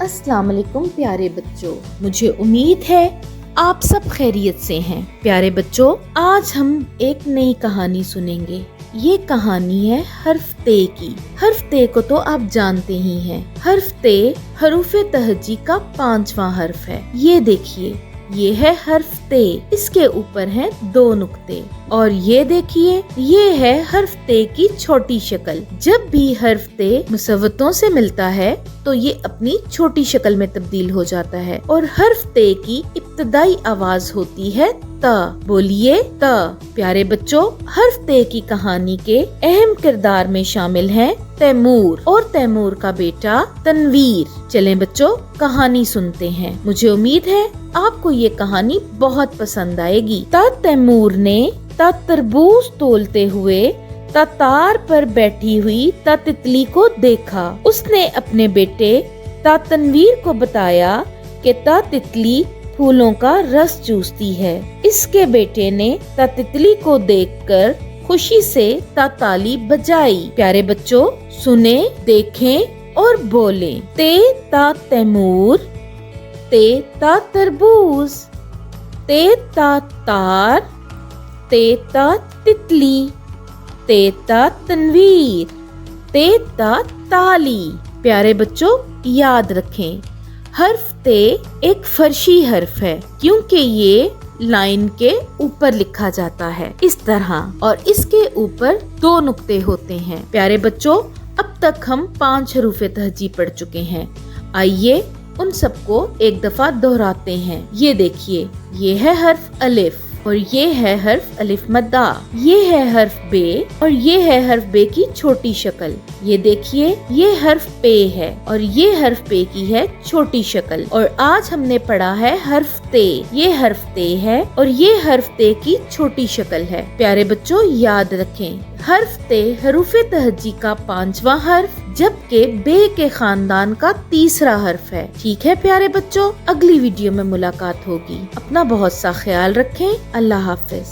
अस्सलाम वालेकुम प्यारे बच्चों, मुझे उम्मीद है आप सब खैरियत से हैं। प्यारे बच्चों, आज हम एक नई कहानी सुनेंगे। ये कहानी है हर्फ ते की। हर्फ ते को तो आप जानते ही हैं। हर्फ ते हरूफ तहजी का 5वां हर्फ है। ये देखिए, ये है हर्फ ते, इसके ऊपर हैं 2 नुक्ते। और ये देखिए, ये है हर्फ ते की छोटी शक्ल। जब भी हर्फ ते मुसव्वतों से मिलता है तो ये अपनी छोटी शक्ल में तब्दील हो जाता है और हर्फ ते की इब्तदाई आवाज होती है त। बोलिए त। प्यारे बच्चों, हर्फ ते की कहानी के अहम किरदार में शामिल हैं तैमूर और तैमूर का बेटा तनवीर। चलें बच्चों, कहानी सुनते हैं। मुझे उम्मीद है आपको ये कहानी बहुत पसंद आएगी। ता तैमूर ने ता तरबूज तोलते हुए ता तार पर बैठी हुई ता तितली को देखा। उसने अपने बेटे ता तनवीर को बताया कि ता तितली फूलों का रस चूसती है। इसके बेटे ने ता तितली को देखकर खुशी से ता ताली बजाई। प्यारे बच्चों, सुने, देखें और बोलें। ते ता तैमूर, ते ता तरबूज, ते ता तार, ते ता तितली, ते ता तनवीर, ते ता ताली। प्यारे बच्चों, याद रखें, हर्फ ते एक फर्शी हर्फ है क्योंकि ये लाइन के ऊपर लिखा जाता है इस तरह, और इसके ऊपर 2 नुक्ते होते हैं। प्यारे बच्चों, अब तक हम 5 हरूफ तहजी पढ़ चुके हैं। आइए उन सबको एक दफा दोहराते हैं। ये देखिए, ये है हर्फ अलिफ और ये है हर्फ अलिफ मद्दा, ये है हर्फ बे और ये है हर्फ बे की छोटी शक्ल। ये देखिए, ये हर्फ पे है और ये हर्फ पे की है छोटी शक्ल। और आज हमने पढ़ा है हर्फ ते। ये हर्फ ते है और ये हर्फ ते की छोटी शक्ल है। प्यारे बच्चों, याद रखें, हर्फ ते हरूफ तहजी का 5वां हर्फ जबकि बे के खानदान का 3रा हर्फ है। ठीक है प्यारे बच्चों, अगली वीडियो में मुलाकात होगी। अपना बहुत सा ख्याल रखें। अल्लाह हाफिज।